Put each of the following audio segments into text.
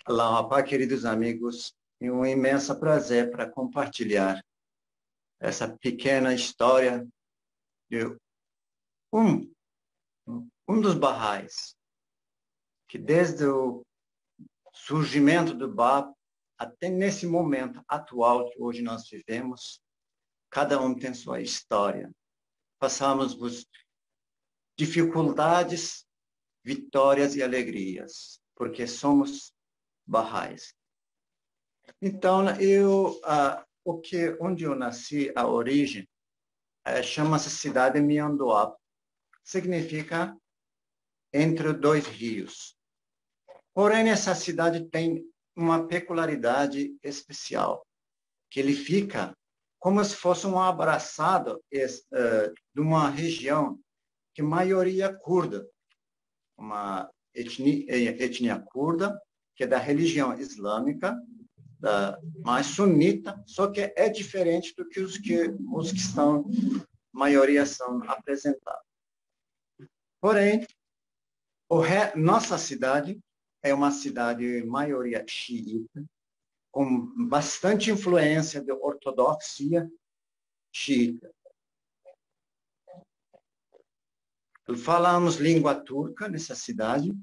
Olá, queridos amigos, é um imenso prazer para compartilhar essa pequena história de um, um dos Baha'is, que desde o surgimento do Baha até nesse momento atual que hoje nós vivemos, cada um tem sua história. Passamos por dificuldades, vitórias e alegrias, porque somos Baha'is. Então, onde eu nasci, a origem, chama-se cidade Miandoab. Significa entre dois rios. Porém, essa cidade tem uma peculiaridade especial, que ele fica como se fosse um abraçado de uma região que maioria curda, uma etnia curda, que é da religião islâmica, mais sunita, só que é diferente do que os que estão, maioria são apresentados. Porém, nossa cidade é uma cidade maioria xiita, com bastante influência de ortodoxia xiita. Falamos língua turca nessa cidade,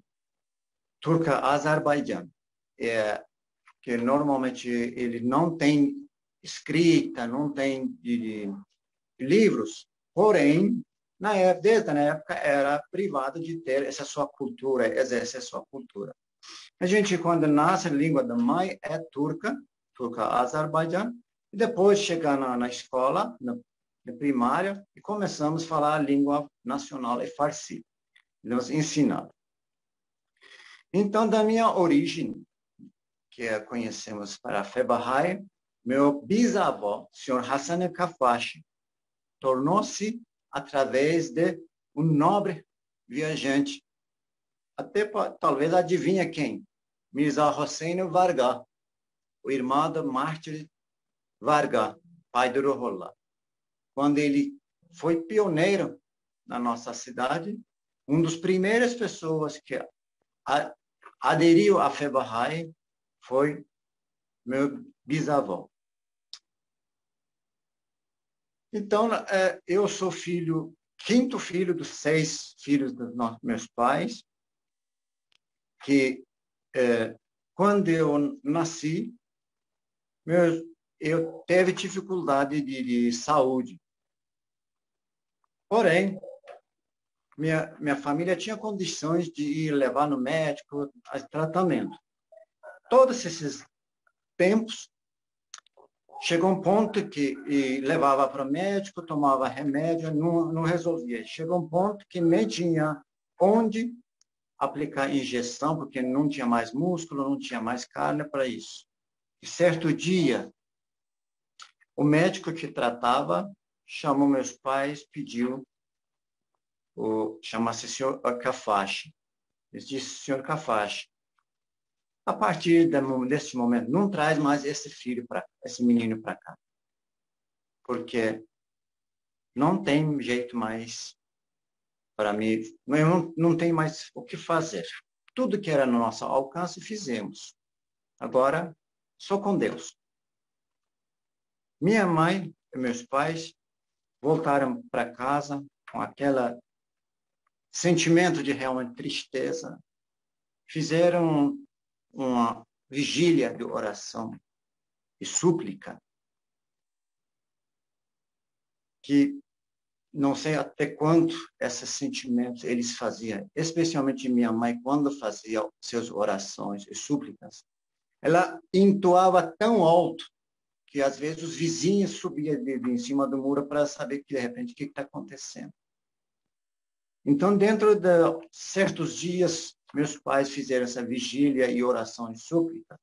turca azerbaijana, que normalmente ele não tem escrita, não tem de livros, porém, desde a época era privado de ter essa sua cultura, exercer sua cultura. A gente, quando nasce, a língua da mãe é turca azerbaijana, e depois chega na escola, na primária, e começamos a falar a língua nacional, é Farsi, nos ensinado. Então, da minha origem, que conhecemos para a fé Bahá'í, meu bisavô, Sr. Hassan al-Kafashi, tornou-se através de um nobre viajante. Até talvez adivinha quem? Mirza Hossein Varga, o irmão do mártir Varga, pai do Ruhollah. Quando ele foi pioneiro na nossa cidade, uma das primeiras pessoas que aderiu à fé Bahá'í foi meu bisavô. Então, eu sou quinto filho dos 6 filhos dos meus pais, que quando eu nasci, eu teve dificuldade de saúde. Porém, minha família tinha condições de ir levar no médico, a tratamento. Todos esses tempos, chegou um ponto que levava para o médico, tomava remédio, não resolvia. Chegou um ponto que nem tinha onde aplicar injeção, porque não tinha mais músculo, não tinha mais carne para isso. E certo dia, o médico que tratava chamou meus pais, pediu, chama-se Sr. Kafashi. Ele disse, Sr. Kafashi, a partir desse momento, não traz mais esse menino para cá. Porque não tem jeito mais para mim, não tem mais o que fazer. Tudo que era no nosso alcance, fizemos. Agora, só com Deus. Minha mãe e meus pais voltaram para casa com aquele sentimento de realmente tristeza. Fizeram uma vigília de oração e súplica, que não sei até quanto esses sentimentos eles faziam, especialmente minha mãe, quando fazia suas orações e súplicas, ela entoava tão alto que às vezes os vizinhos subiam em cima do muro para saber que de repente o que está acontecendo. Então, dentro de certos dias, meus pais fizeram essa vigília e oração e súplica.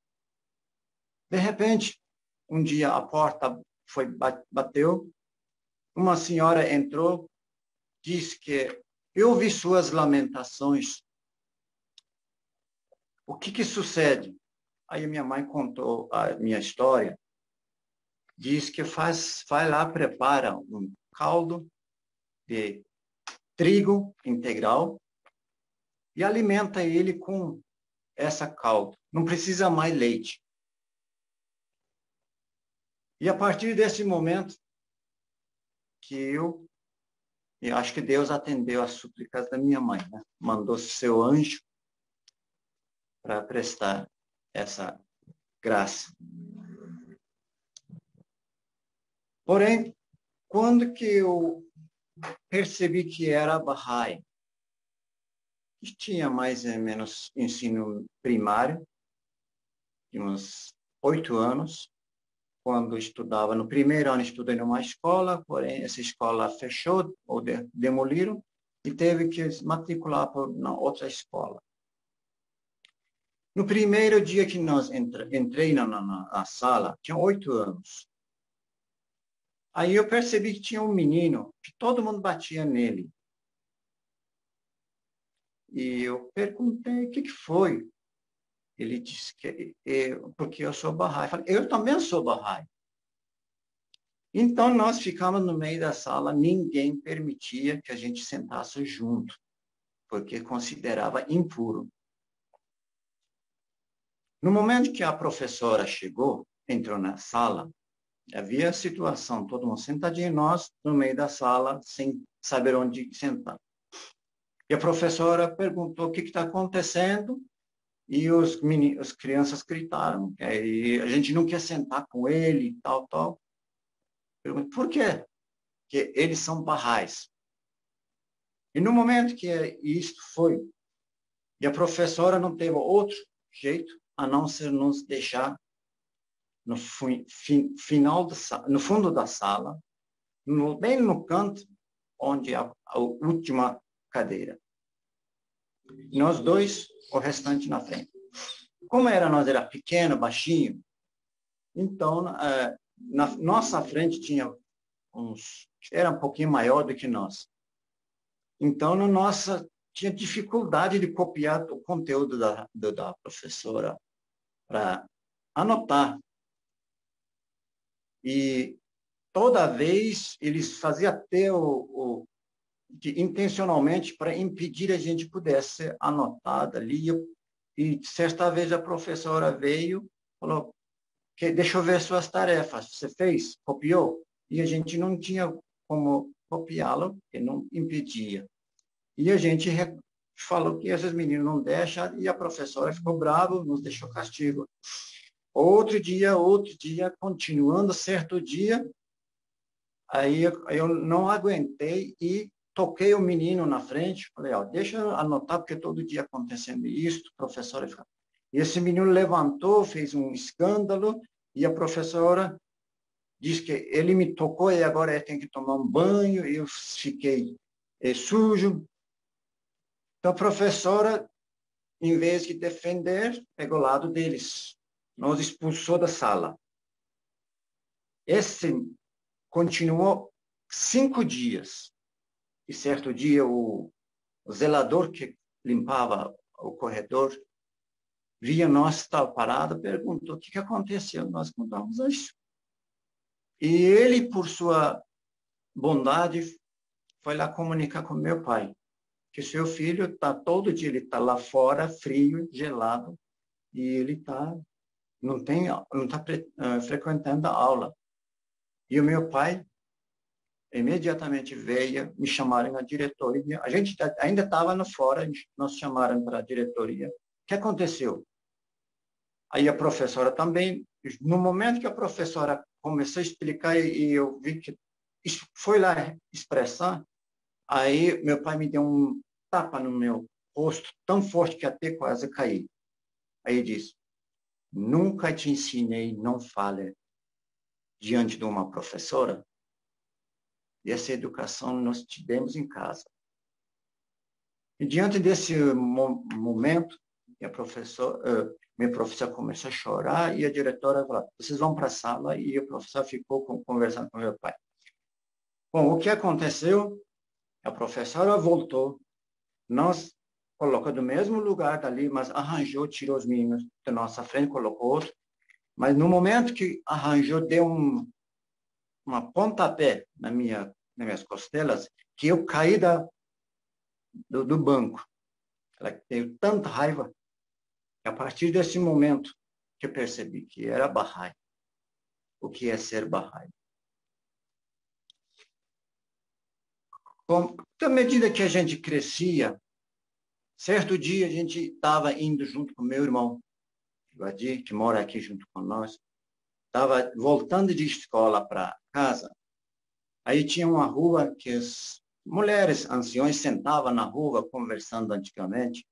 De repente, um dia a porta bateu, uma senhora entrou, disse que eu ouvi suas lamentações. O que sucede? Aí minha mãe contou a minha história. Diz que vai lá, prepara um caldo de trigo integral e alimenta ele com essa calda. Não precisa mais leite. E a partir desse momento que eu acho que Deus atendeu às súplicas da minha mãe, né? Mandou seu anjo para prestar essa graça. Porém, quando que eu percebi que era Bahá'í, que tinha mais ou menos ensino primário, de uns 8 anos, quando estudava, no primeiro ano estudei numa escola, porém essa escola fechou ou demoliram e teve que matricular na outra escola. No primeiro dia que nós entrei na sala, tinha 8 anos. Aí eu percebi que tinha um menino que todo mundo batia nele. E eu perguntei o que foi. Ele disse que porque eu sou Bahá'í. Eu falei, eu também sou Bahá'í. Então, nós ficamos no meio da sala, ninguém permitia que a gente sentasse junto, porque considerava impuro. No momento que a professora chegou, entrou na sala, havia a situação, todo mundo sentadinho, nós no meio da sala, sem saber onde sentar. E a professora perguntou o que está acontecendo, e as crianças gritaram, e a gente não quer sentar com ele, tal, tal. Pergunto, por quê? Porque eles são Bahá'ís. E no momento que isto foi, e a professora não teve outro jeito a não ser nos deixar no final no fundo da sala, bem no canto, onde a última cadeira. Nós dois, o restante na frente. Como nós era pequeno, baixinho, então na nossa frente tinha era um pouquinho maior do que nós. Então, tinha dificuldade de copiar o conteúdo da professora para anotar. E toda vez eles faziam até intencionalmente para impedir a gente pudesse anotar ali. E certa vez a professora veio, falou, deixa eu ver suas tarefas. Você fez? Copiou? E a gente não tinha como copiá-lo, porque não impedia. E a gente falou que esses meninos não deixam, e a professora ficou brava, nos deixou castigo. Outro dia, continuando, certo dia, aí eu não aguentei e toquei o menino na frente, falei, ó, deixa eu anotar, porque todo dia acontecendo isso, professora. E esse menino levantou, fez um escândalo, e a professora disse que ele me tocou e agora ele tem que tomar um banho, e eu fiquei sujo. Então, a professora, em vez de defender, pegou o lado deles. Nos expulsou da sala. Esse continuou 5 dias. E certo dia, o zelador que limpava o corredor via nós estar parado, perguntou o que aconteceu. Nós contamos isso. E ele, por sua bondade, foi lá comunicar com meu pai que seu filho está todo dia, ele está lá fora, frio, gelado, e ele não está frequentando a aula. E o meu pai imediatamente veio, me chamaram na diretoria. A gente ainda estava no fora, nos chamaram para a diretoria. O que aconteceu? Aí a professora também, no momento que a professora começou a explicar e eu vi que foi lá expressar, aí meu pai me deu um tapa no meu rosto tão forte que até quase caí. Aí ele disse, nunca te ensinei, não fale diante de uma professora. E essa educação nós tivemos em casa. E diante desse momento, minha professora começou a chorar e a diretora falou, vocês vão para a sala, e o professor ficou conversando com meu pai. Bom, o que aconteceu? A professora voltou, nós colocou do mesmo lugar dali, mas arranjou, tirou os meninos da nossa frente, colocou outro. Mas no momento que arranjou, deu uma pontapé nas minhas costelas, que eu caí do banco. Ela teve tanta raiva. A partir desse momento que eu percebi que era Bahá'í, o que é ser Bahá'í. Bom, à medida que a gente crescia, certo dia a gente estava indo junto com meu irmão, Vadir, que mora aqui junto com nós, estava voltando de escola para casa. Aí tinha uma rua que as mulheres, anciões, sentavam na rua conversando antigamente.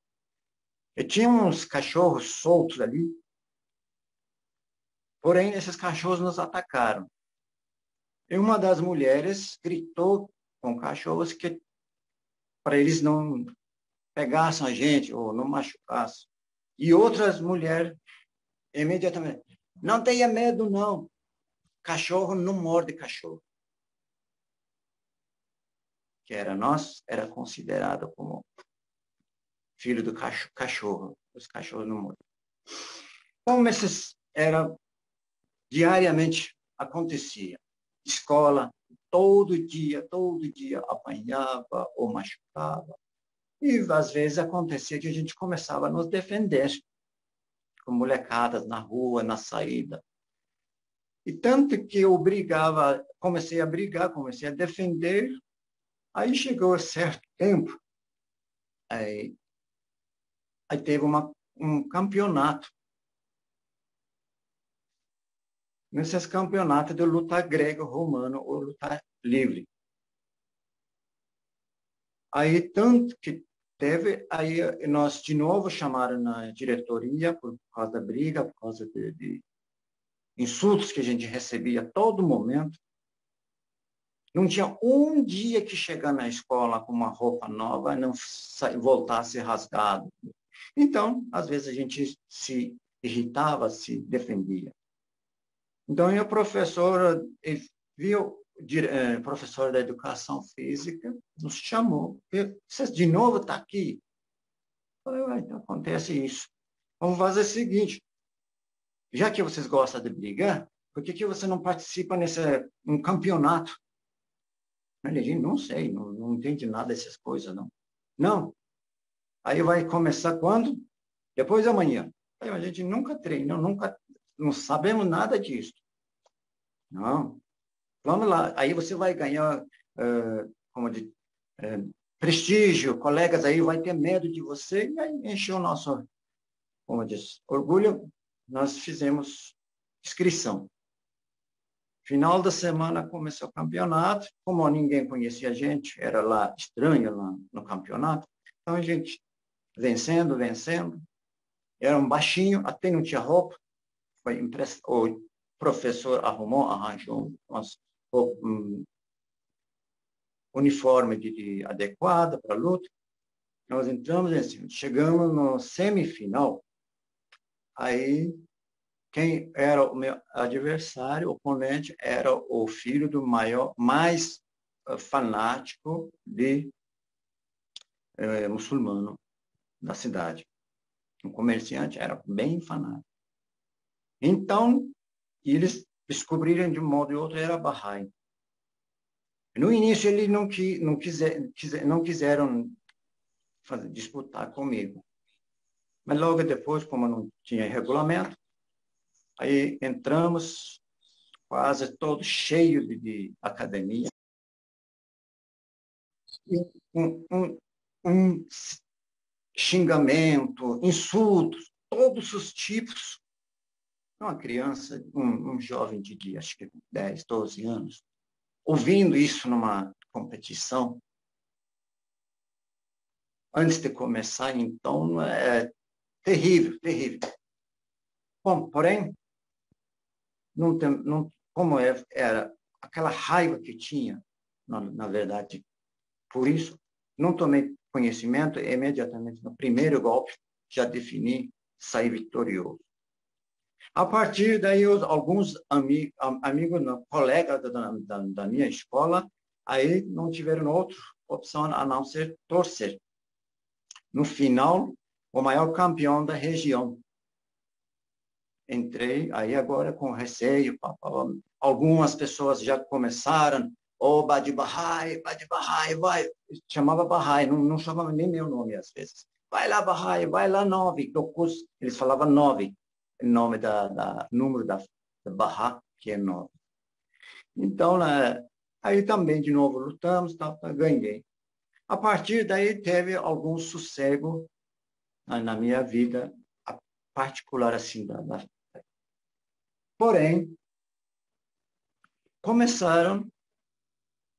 E tinha uns cachorros soltos ali. Porém, esses cachorros nos atacaram. E uma das mulheres gritou com cachorros que para eles não pegassem a gente ou não machucassem. E outras mulheres imediatamente, não tenha medo não, cachorro não morde cachorro. Que era nós, era considerado como filho do cachorro. Os cachorros não mordem. Então, esses era diariamente acontecia. Escola, todo dia apanhava ou machucava. E às vezes acontecia que a gente começava a nos defender, com molecadas na rua, na saída. E tanto que eu brigava, comecei a brigar, comecei a defender. Aí chegou a certo tempo, aí teve um campeonato. Nesses campeonatos de luta grego-romano ou luta livre. Aí, tanto que teve, aí nós de novo chamaram na diretoria por causa da briga, por causa de insultos que a gente recebia a todo momento. Não tinha um dia que chegar na escola com uma roupa nova e não voltasse rasgado. Então, às vezes a gente se irritava, se defendia. Então, a professora viu, professor da educação física, nos chamou. Você de novo está aqui? Eu falei, então acontece isso. Vamos fazer o seguinte, já que vocês gostam de brigar, por que você não participa nesse um campeonato? Ele disse, não sei, não entende nada dessas coisas, não. Não. Aí vai começar quando? Depois da manhã. Aí a gente nunca treina, não sabemos nada disso. Não. Vamos lá. Aí você vai ganhar como de, prestígio, colegas aí vai ter medo de você, e aí encheu o nosso, como diz, orgulho. Nós fizemos inscrição. Final da semana começou o campeonato, como ninguém conhecia a gente, era lá estranho lá no campeonato, então a gente vencendo, era um baixinho, até não tinha roupa, foi o professor arranjou um uniforme adequado para a luta. Nós entramos assim, chegamos no semifinal, aí quem era o meu adversário, o oponente, era o filho do mais fanático de muçulmano da cidade. Um comerciante era bem fanático. Então, eles descobriram de um modo ou outro era Bahá'í. No início, eles não quiseram disputar comigo. Mas logo depois, como não tinha regulamento, aí entramos quase todo cheio de academia. Um xingamento, insultos, todos os tipos. Uma criança, um jovem de acho que 10, 12 anos, ouvindo isso numa competição, antes de começar, então, é terrível, terrível. Bom, porém, como era aquela raiva que tinha, na verdade, por isso, não tomei conhecimento e imediatamente no primeiro golpe já defini, saí vitorioso. A partir daí, alguns amigos, colegas da minha escola, aí não tiveram outra opção a não ser torcer. No final, o maior campeão da região. Entrei aí agora com receio. Algumas pessoas já começaram, Badi Bahá'í, vai. Chamava Bahá'í, não chamava nem meu nome às vezes. vai lá, Bahá'í, vai lá, 9. Eles falavam 9, o nome número da Bahá, que é 9. Então, aí também, de novo, lutamos, ganhei. A partir daí, teve algum sossego na minha vida particular, assim. Porém, começaram,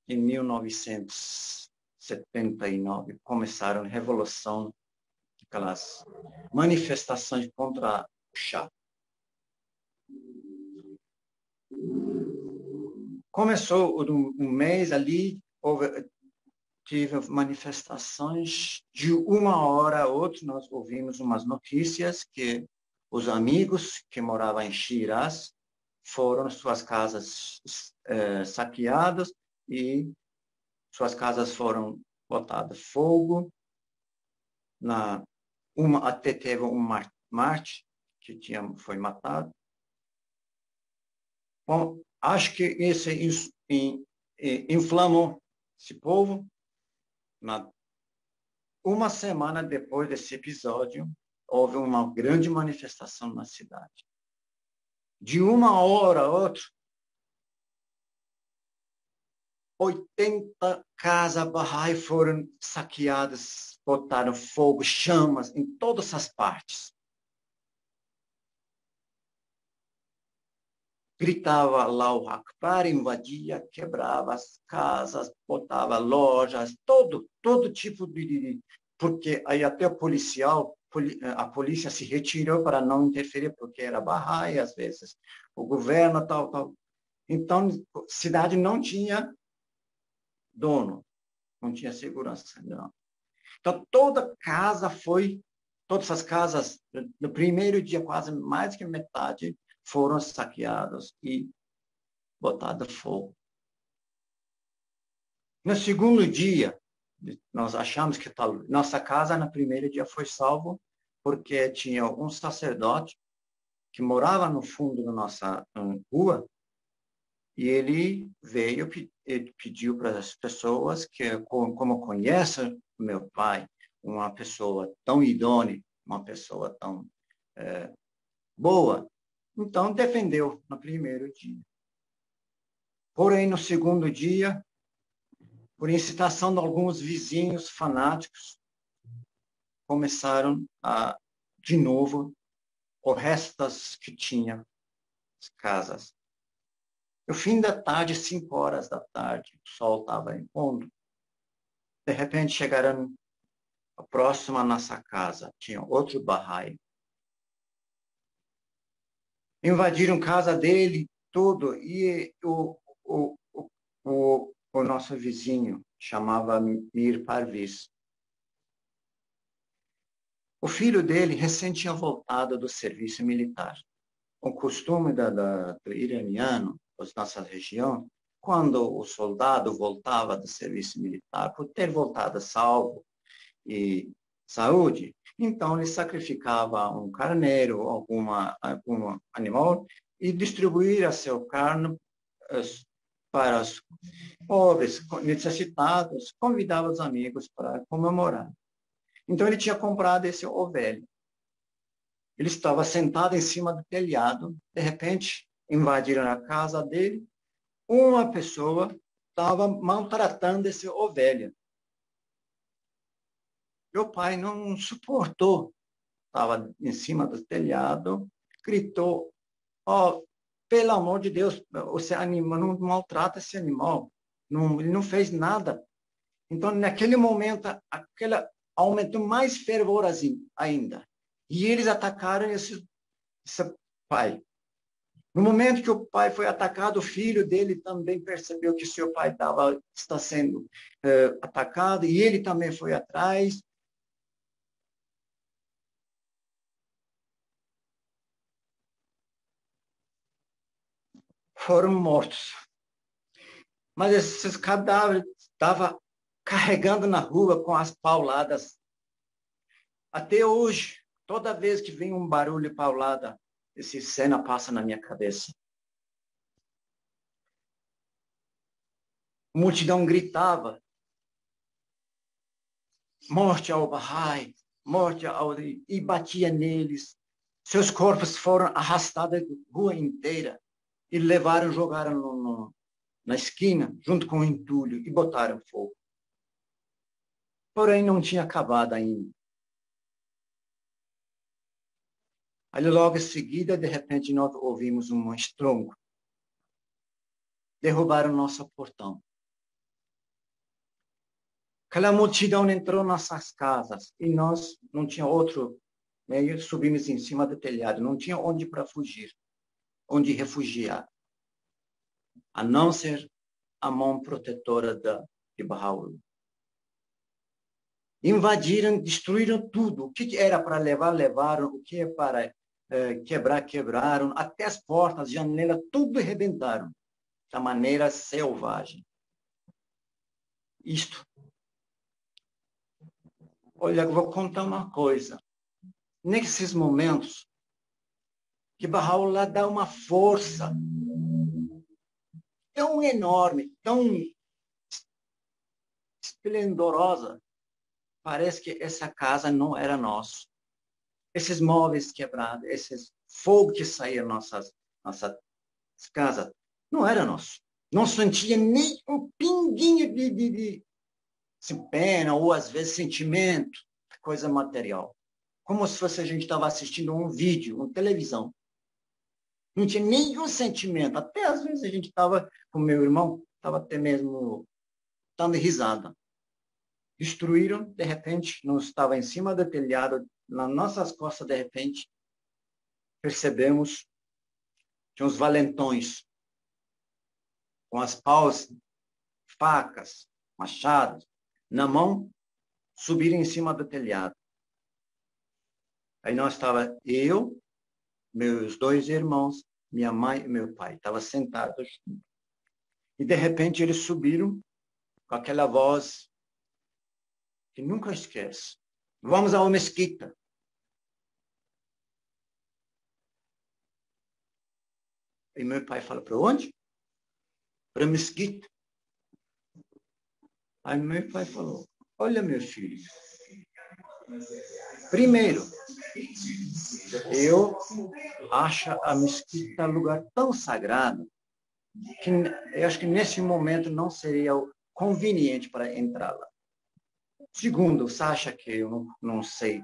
em 1979, começaram a revolução, aquelas manifestações contra o Shah. Começou um mês ali, tive manifestações de uma hora a outra. Nós ouvimos umas notícias que os amigos que moravam em Shiraz foram suas casas saqueadas e suas casas foram botadas fogo. Até teve um Marte que foi matado. Bom, acho que isso inflamou esse povo. Uma semana depois desse episódio, houve uma grande manifestação na cidade. De uma hora a outra, 80 casas Bahá'í foram saqueadas, botaram fogo, chamas em todas as partes. Gritava Allahu Akbar, invadia, quebrava as casas, botava lojas, todo tipo de... Porque aí até a polícia se retirou para não interferir, porque era Bahá'í às vezes, o governo, tal. Então, a cidade não tinha dono, não tinha segurança, não. Então, todas as casas, no primeiro dia, quase mais que metade, foram saqueadas e botadas fogo. No segundo dia, nós achamos que nossa casa, no primeiro dia, foi salvo, porque tinha um sacerdote que morava no fundo da nossa rua, e ele veio e pediu para as pessoas que, como conhecem meu pai, uma pessoa tão idônea, uma pessoa tão boa, então defendeu no primeiro dia. Porém, no segundo dia, por incitação de alguns vizinhos fanáticos, começaram de novo, o resto que tinha as casas. No fim da tarde, 5 horas da tarde, o sol estava impondo. De repente, chegaram próximo à nossa casa, tinha outro Bahá'í. Invadiram a casa dele, tudo, e o nosso vizinho chamava Mir Parviz. O filho dele recém tinha voltado do serviço militar. O costume do iraniano, da nossa região, quando o soldado voltava do serviço militar, por ter voltado salvo e saúde, então ele sacrificava um carneiro, algum animal, e distribuía seu carne para os pobres, necessitados, convidava os amigos para comemorar. Então ele tinha comprado esse ovelha. Ele estava sentado em cima do telhado, de repente invadiram a casa dele, uma pessoa estava maltratando esse ovelha. Meu pai não suportou, estava em cima do telhado, gritou, pelo amor de Deus, você animal, não maltrata esse animal, ele não fez nada. Então, naquele momento, aquele aumentou mais fervor assim, ainda. E eles atacaram esse pai. No momento que o pai foi atacado, o filho dele também percebeu que seu pai está sendo atacado, e ele também foi atrás. Foram mortos. Mas esses cadáveres estavam carregando na rua com as pauladas. Até hoje, toda vez que vem um barulho paulada, essa cena passa na minha cabeça. A multidão gritava, morte ao Bahá'í, morte e batia neles. Seus corpos foram arrastados a rua inteira e levaram, jogaram na esquina, junto com o entulho, e botaram fogo. Porém, não tinha acabado ainda. Aí, logo em seguida, de repente, nós ouvimos um estrondo. Derrubaram nosso portão. Aquela multidão entrou nas nossas casas e nós não tinha outro meio, subimos em cima do telhado, não tinha onde para fugir, onde refugiar, a não ser a mão protetora de Bahá'u'lláh. Invadiram, destruíram tudo. O que era para levar, levaram. O que é para quebrar, quebraram. Até as portas, janelas, tudo arrebentaram. Da maneira selvagem. Isto. Olha, eu vou contar uma coisa. Nesses momentos, que Bahá'u'lláh dá uma força tão enorme, tão esplendorosa, parece que essa casa não era nossa. Esses móveis quebrados, esses fogo que saía nossas casas, não era nosso. Não sentia nem um pinguinho de pena ou, às vezes, sentimento, coisa material. Como se fosse a gente estava assistindo um vídeo, uma televisão. Não tinha nenhum sentimento. Até, às vezes, a gente estava, com meu irmão, estava até mesmo dando risada. Destruíram, de repente, não estava em cima do telhado, nas nossas costas, de repente, percebemos que uns valentões, com as paus, facas, machados, na mão, subiram em cima do telhado. Aí nós estava eu, meus dois irmãos, minha mãe e meu pai, estava sentados. E, de repente, eles subiram com aquela voz que nunca esquece. Vamos à mesquita. E meu pai fala, para onde? Para a mesquita. Aí meu pai falou, olha, meu filho, primeiro, eu acho a mesquita um lugar tão sagrado que eu acho que nesse momento não seria conveniente para entrar lá. Segundo, você acha que eu não sei,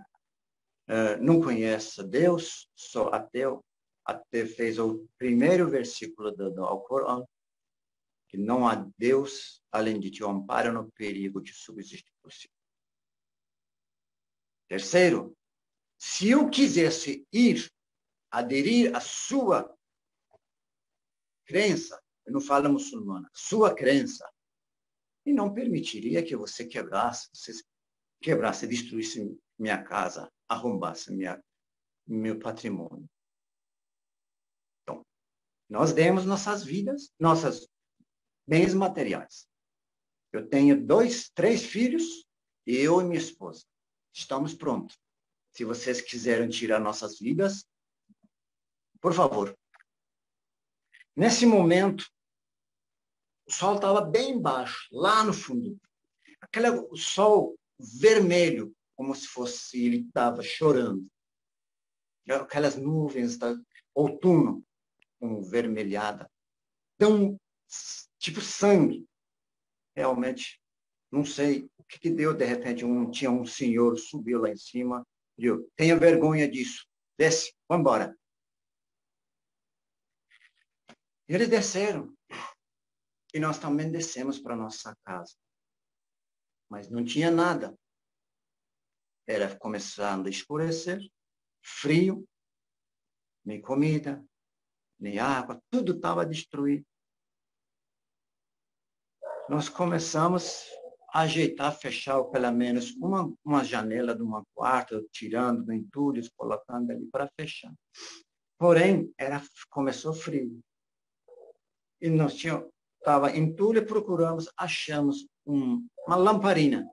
não conheço Deus, sou ateu, até fez o primeiro versículo do Alcorão, que não há Deus além de ti, o amparo no perigo de subsistir por si. Terceiro, se eu quisesse aderir à sua crença, eu não falo muçulmana, sua crença, e não permitiria que você quebrasse, destruísse minha casa, arrombasse meu patrimônio. Então, nós demos nossas vidas, nossos bens materiais. Eu tenho 3 filhos, eu e minha esposa. Estamos prontos. Se vocês quiserem tirar nossas vidas, por favor. Nesse momento, o sol estava bem baixo, lá no fundo. O sol vermelho, como se fosse ele estava chorando. Aquelas nuvens da outono, com vermelhada. Então, tipo sangue. Realmente, não sei o que deu. De repente, tinha um senhor, subiu lá em cima, e eu, tenha vergonha disso. Desce, vamos embora. E eles desceram. E nós também descemos para nossa casa. Mas não tinha nada. Era começando a escurecer, frio, nem comida, nem água, tudo estava destruído. Nós começamos a ajeitar, fechar pelo menos uma janela de uma quarto, tirando entulhos, colocando ali para fechar. Porém, começou frio. E nós estava entulho e procuramos, achamos uma lamparina.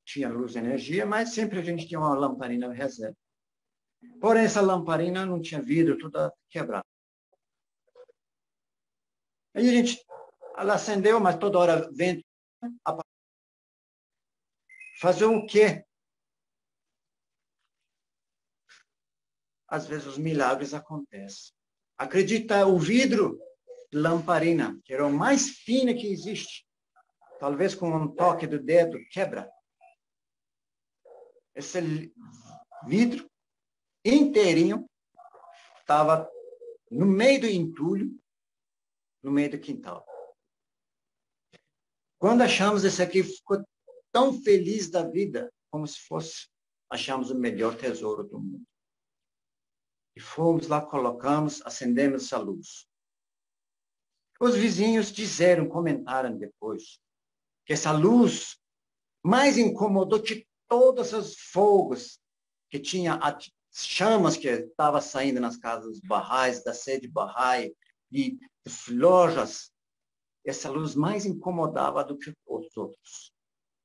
Tinha luz e energia, mas sempre a gente tinha uma lamparina reserva. Porém, essa lamparina não tinha vidro, tudo quebrado. Aí ela acendeu, mas toda hora vento. Fazer o quê? às vezes os milagres acontecem. Acredita o vidro de lamparina, que era o mais fino que existe. Talvez com um toque do dedo quebra. Esse vidro inteirinho estava no meio do entulho, no meio do quintal. Quando achamos esse aqui, ficou tão feliz da vida, como se fosse, achamos o melhor tesouro do mundo. E fomos lá, colocamos, acendemos essa luz. Os vizinhos comentaram depois, que essa luz mais incomodou de todos os fogos que tinha, chamas que estavam saindo nas casas dos Bahais, da sede Bahai, e lojas. Essa luz mais incomodava do que os outros,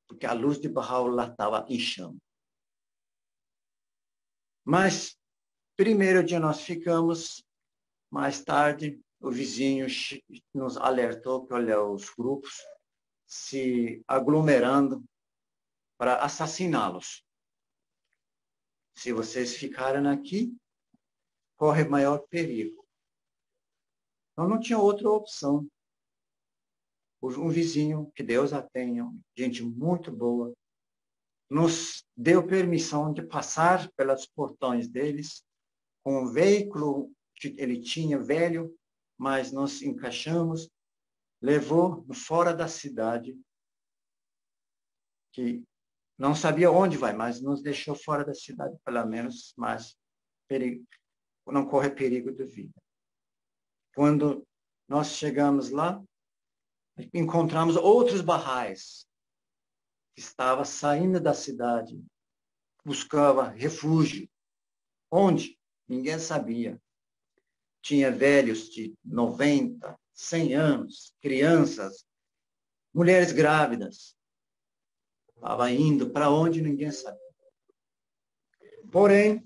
porque a luz de Bahá'u'lláh estava em chama. Mas, primeiro dia nós ficamos, mais tarde, o vizinho nos alertou que, olha, os grupos se aglomerando para assassiná-los. Se vocês ficarem aqui, corre maior perigo. Então, não tinha outra opção. Um vizinho, que Deus a tenha, gente muito boa, nos deu permissão de passar pelos portões deles com um veículo que ele tinha velho, mas nós encaixamos, levou fora da cidade, que não sabia onde vai, mas nos deixou fora da cidade, pelo menos, mas não corre perigo de vida. Quando nós chegamos lá, encontramos outros barrais que estavam saindo da cidade, buscava refúgio. Onde? Ninguém sabia. Tinha velhos de 90, 100 anos, crianças, mulheres grávidas. Estava indo para onde ninguém sabia. Porém,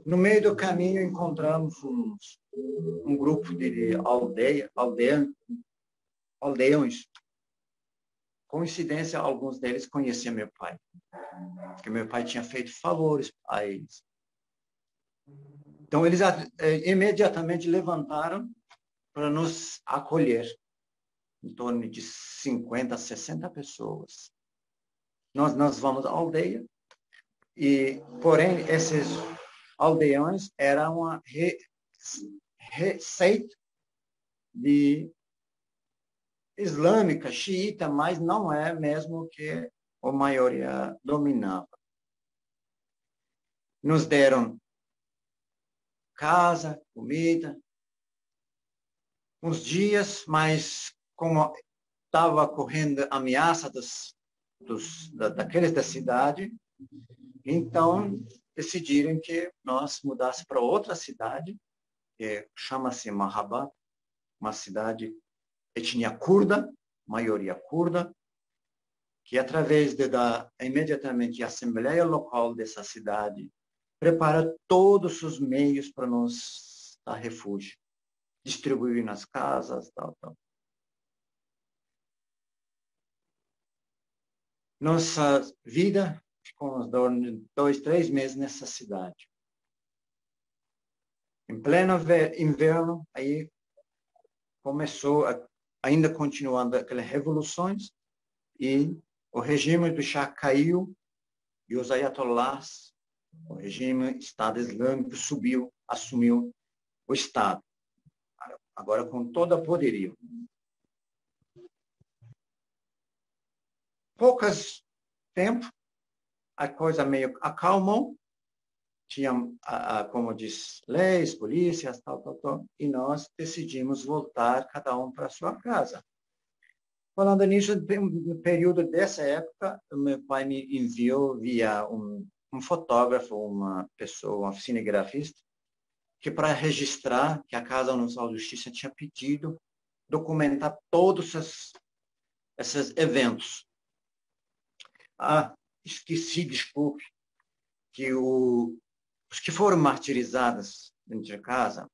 no meio do caminho encontramos um grupo de aldeões. Coincidência, alguns deles conheciam meu pai, porque meu pai tinha feito favores a eles. Então, eles imediatamente levantaram para nos acolher, em torno de 50, 60 pessoas. Nós vamos à aldeia, porém, esses aldeões eram uma receita de islâmica, xiita, mas não é mesmo que a maioria dominava. Nos deram casa, comida, uns dias, mas como estava correndo ameaça daqueles da cidade, então decidiram que nós mudássemos para outra cidade, que chama-se Mahabad, uma cidade de etnia curda, maioria curda, que através imediatamente a assembleia local dessa cidade prepara todos os meios para nos dar refúgio, distribuir nas casas, tal. Nossa vida ficou uns 2, 3 meses nessa cidade. Em pleno inverno, aí começou, ainda continuando aquelas revoluções, e o regime do Shah caiu, e os ayatollahs, o regime Estado Islâmico assumiu o Estado, agora com todo o poderio. Poucos tempo, a coisa meio acalmou, tinha, como diz, leis, polícias, tal, e nós decidimos voltar cada um para sua casa. Falando nisso, no período dessa época, meu pai me enviou via um fotógrafo, uma pessoa, um cinegrafista, que para registrar que a Casa Nacional de Justiça tinha pedido documentar todos esses eventos. Esqueci, desculpe, que os que foram martirizados dentro de casa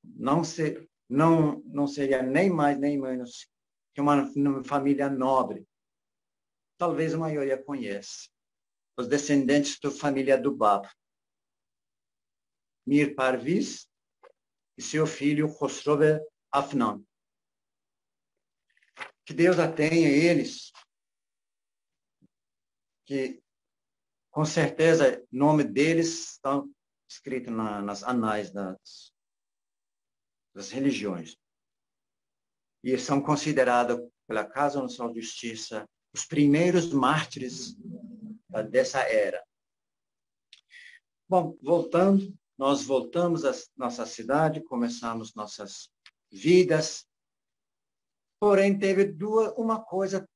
não seria nem mais nem menos que uma família nobre. Talvez a maioria conheça. Os descendentes da família do Bab. Mir Parviz e seu filho Khosrow Afnan. Que Deus a tenha eles, que com certeza o nome deles estão escritos nas anais das religiões. E são considerados pela Casa Nacional de Justiça os primeiros mártires dessa era. Bom, nós voltamos à nossa cidade, começamos nossas vidas, porém teve uma coisa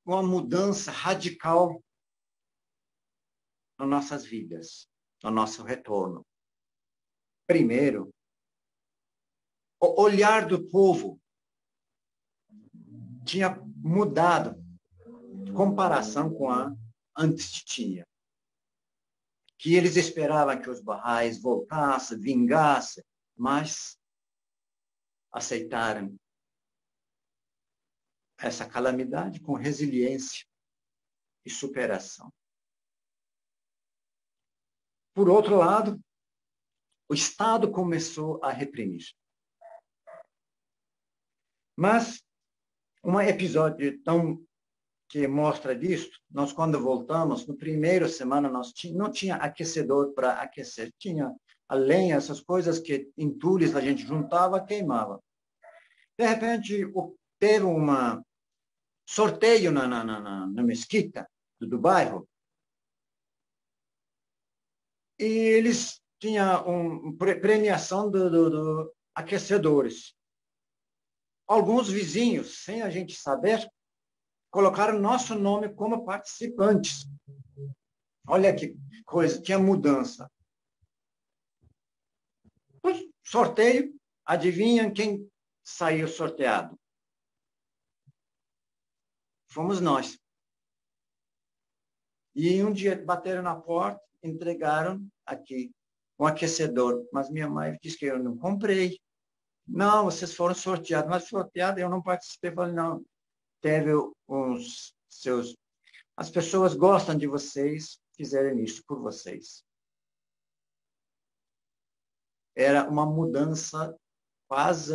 uma mudança radical nas nossas vidas, no nosso retorno. Primeiro, o olhar do povo tinha mudado em comparação com a antes tinha. Que eles esperavam que os Baha'is voltassem, vingassem, mas aceitaram essa calamidade com resiliência e superação. Por outro lado, o Estado começou a reprimir. Mas um episódio que mostra disso, nós quando voltamos, no primeiro semana não tinha aquecedor para aquecer, tinha a lenha, essas coisas que entulhos a gente juntava, queimava. De repente, teve sorteio na mesquita do bairro, e eles tinham premiação do aquecedores. Alguns vizinhos, sem a gente saber, colocaram nosso nome como participantes. Olha que coisa, tinha mudança. Sorteio, adivinham quem saiu sorteado? Fomos nós. E um dia bateram na porta, entregaram aqui um aquecedor. Mas minha mãe disse que eu não comprei. Não, vocês foram sorteados. Mas sorteado eu não participei. Eu falei, não. Teve as pessoas gostam de vocês, fizeram isso por vocês. Era uma mudança quase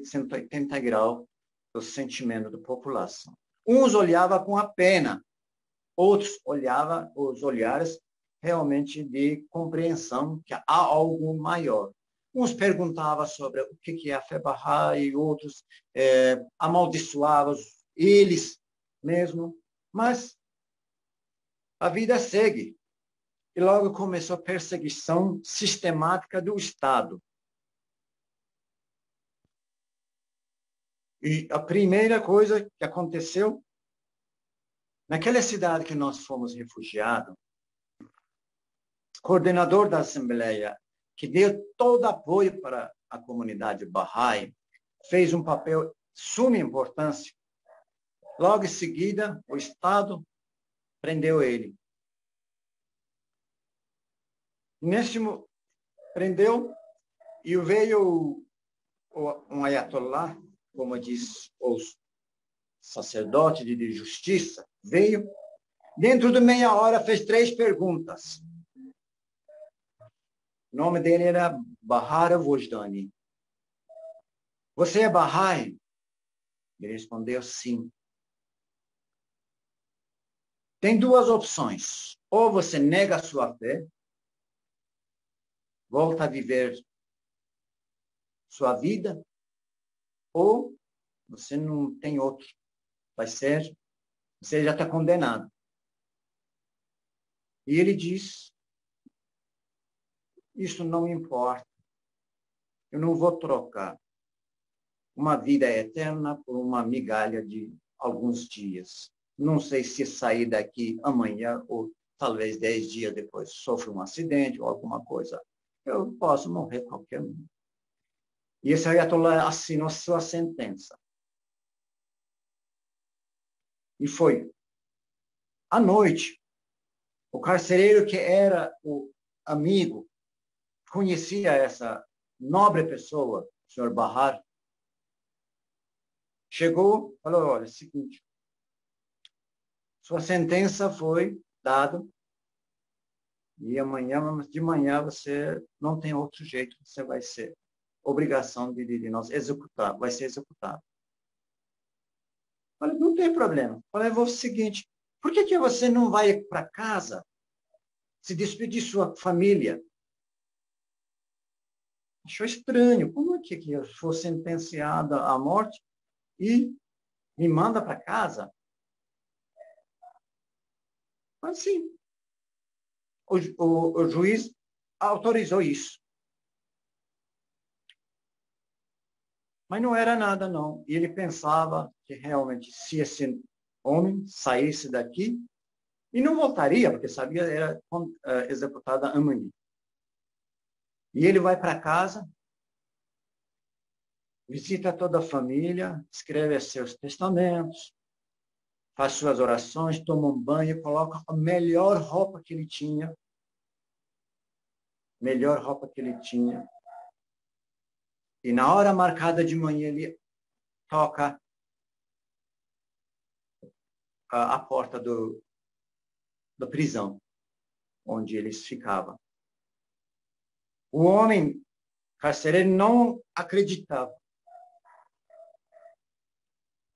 180 graus do sentimento da população. Uns olhavam com a pena, outros olhavam os olhares realmente de compreensão que há algo maior. Uns perguntavam sobre o que é a fé Bahá'í, outros amaldiçoavam eles mesmo, mas a vida segue. E logo começou a perseguição sistemática do Estado. E a primeira coisa que aconteceu, naquela cidade que nós fomos refugiados, o coordenador da Assembleia, que deu todo apoio para a comunidade Bahá'í, fez um papel de suma importância. Logo em seguida, o Estado prendeu ele. Prendeu e veio um ayatollah, como diz os sacerdotes de justiça, veio, dentro de meia hora fez 3 perguntas. O nome dele era Bahara Vojdani. Você é Bahá'í? Ele respondeu sim. Tem 2 opções. Ou você nega a sua fé, volta a viver sua vida, ou você não tem outro. Você já está condenado. E ele diz, isso não me importa. Eu não vou trocar uma vida eterna por uma migalha de alguns dias. Não sei se sair daqui amanhã ou talvez 10 dias depois sofro um acidente ou alguma coisa. Eu posso morrer qualquer um. E esse ayatollah assinou sua sentença. E foi. À noite, o carcereiro que era o amigo, conhecia essa nobre pessoa, o senhor Bahar, chegou e falou, olha, é o seguinte, sua sentença foi dada, E amanhã, de manhã, você não tem outro jeito, você vai ser obrigação de nós executar, vai ser executado. Falei, não tem problema. Falei, vou o seguinte, por que você não vai para casa se despedir de sua família? Achou estranho. Como é que eu for sentenciada à morte e me manda para casa? Mas sim, o juiz autorizou isso. Mas não era nada, não. E ele pensava que realmente, se esse homem saísse daqui, e não voltaria, porque sabia que era executada amanhã. E ele vai para casa, visita toda a família, escreve seus testamentos, faz suas orações, toma um banho, coloca a melhor roupa que ele tinha. Melhor roupa que ele tinha. E na hora marcada de manhã, ele toca a porta da prisão, onde eles ficavam. O homem carcereiro não acreditava.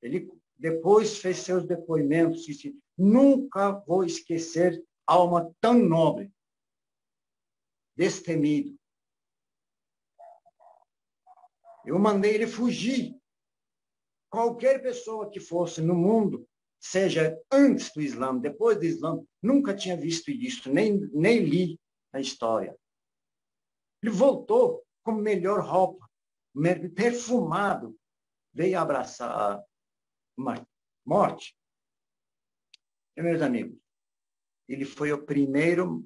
Ele depois fez seus depoimentos e disse, nunca vou esquecer alma tão nobre, destemido. Eu mandei ele fugir. Qualquer pessoa que fosse no mundo, seja antes do Islã, depois do Islã, nunca tinha visto isso, nem li a história. Ele voltou com melhor roupa, perfumado, veio abraçar a morte. E, meus amigos, ele foi o primeiro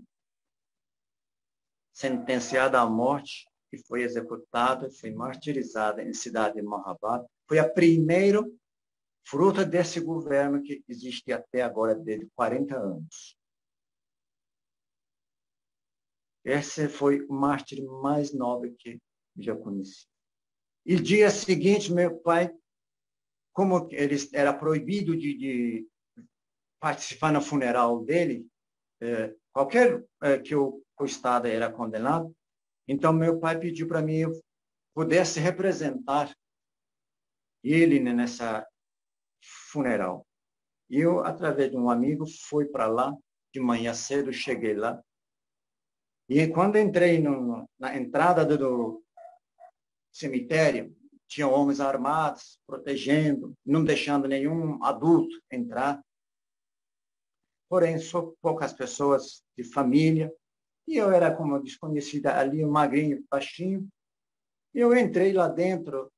sentenciado à morte que foi executado, foi martirizado em cidade de Mohabbat. Foi a primeira fruta desse governo que existe até agora, desde 40 anos. Esse foi o mártir mais nobre que já conheci. E no dia seguinte, meu pai, como ele era proibido de participar no funeral dele, qualquer que o Estado era condenado, então meu pai pediu para mim eu pudesse representar ele nessa funeral. E eu, através de um amigo, fui para lá, de manhã cedo, cheguei lá. E quando entrei na entrada do cemitério, tinha homens armados, protegendo, não deixando nenhum adulto entrar. Porém, só poucas pessoas de família. E eu era como desconhecida ali, um magrinho, baixinho. E eu entrei lá dentro,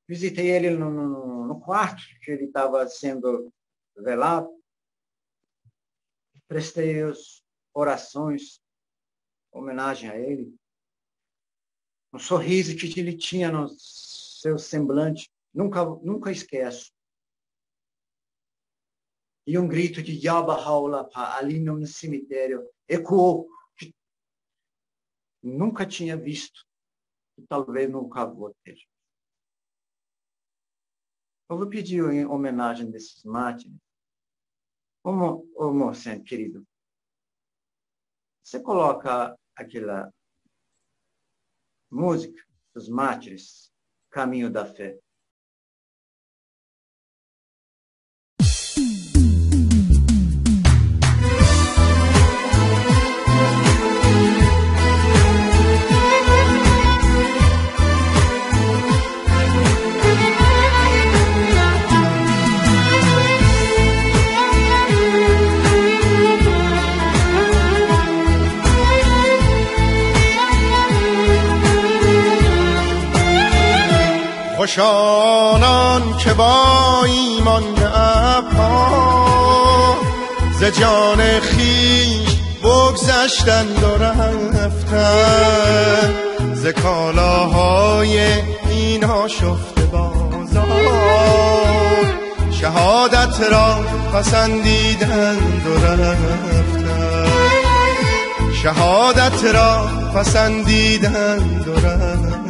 visitei ele no quarto, que ele estava sendo velado. Prestei as orações, homenagem a ele. Um sorriso que ele tinha no seu semblante, nunca esqueço. E um grito de Yaba Haula ali no cemitério ecoou. Nunca tinha visto, e talvez nunca vou ter. Eu vou pedir em homenagem desses mártires. Ô moço, querido, você coloca aquela música dos mártires, Caminho da Fé. خوشانان که با ایمان ابها ز جان خویش بگذشتند و رفتند ز کالاهای این آشفته بازار شهادت را پسندیدند و رفتند شهادت را پسندیدند و رفتند.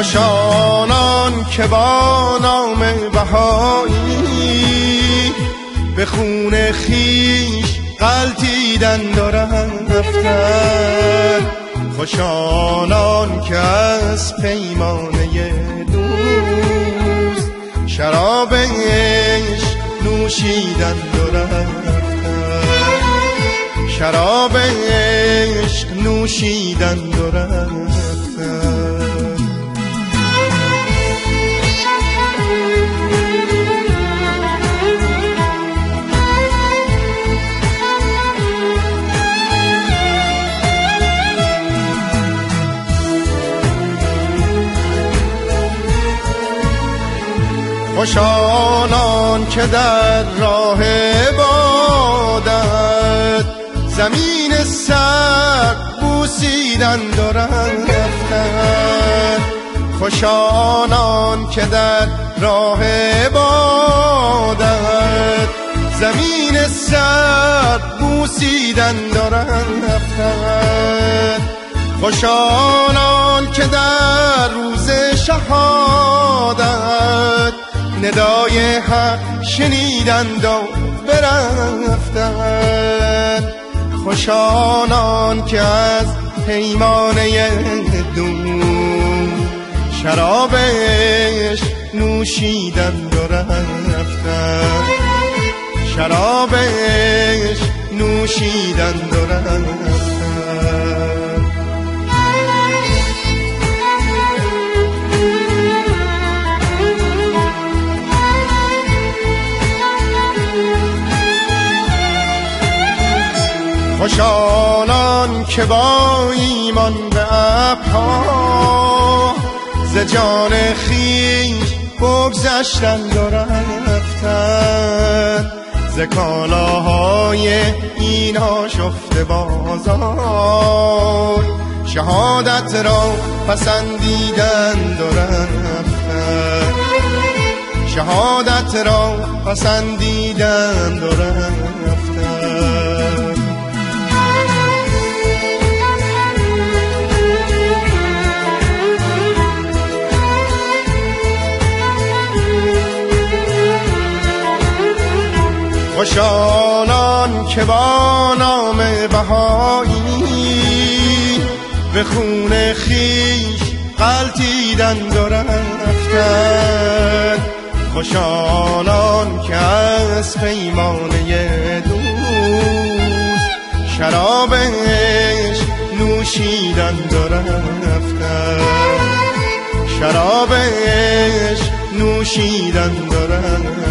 خوش آنان که با نام بهایی به خون خویش غلطیدند و رفتند. خوش آنان که از پیمانه دوست شراب عشق نوشیدند و رفتند. شراب عشق نوشیدند و رفتند. خوش آنان که در راه عبادت زمین سر بوسیدند و رفتند. خوش آنان که در راه عبادت زمین سر بوسیدند و رفتند. خوش آنان که در روز شهادت ندای حق شنیدند و برفتند. خوش آنان که از پیمانه دوست شراب عشق نوشیدند و رفتند. شراب عشق نوشیدند و رفتند. خوش آنان که با ایمان به ابرها ز جان خویش بگذشتند و رفتند. ز کالاهای این آشفته بازار شهادت را پسندیدند و رفتند. شهادت را پسندیدند و رفتند. خوش آنان که با نام بهایی به خون خویش غلطیدند و رفتند. خوش آنان که از پیمانه دوست شراب عشق نوشیدند و رفتند. شراب عشق نوشیدند و رفتند.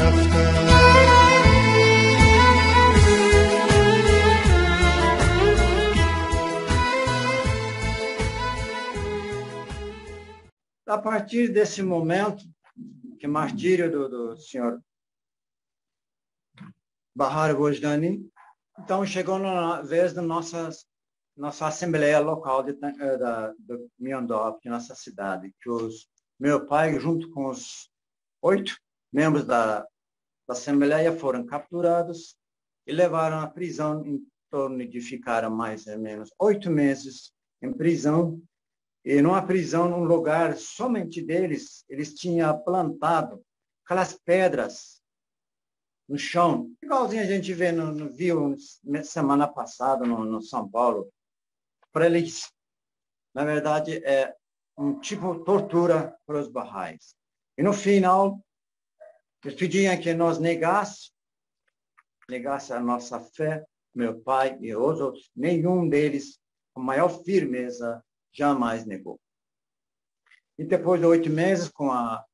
A partir desse momento, que martírio do senhor Bahar Gojdani, então chegou na vez da nossa assembleia local do Miandop, nossa cidade, que meu pai, junto com os 8 membros da assembleia, foram capturados e levaram à prisão, em torno de ficaram mais ou menos 8 meses em prisão. E numa prisão, num lugar somente deles, eles tinham plantado aquelas pedras no chão, igualzinho a gente viu semana passada no São Paulo. Para eles, na verdade, é um tipo de tortura para os Baha'is. E no final, eles pediam que nós negasse a nossa fé, meu pai e os outros. Nenhum deles, com maior firmeza, jamais negou. E depois de 8 meses, com a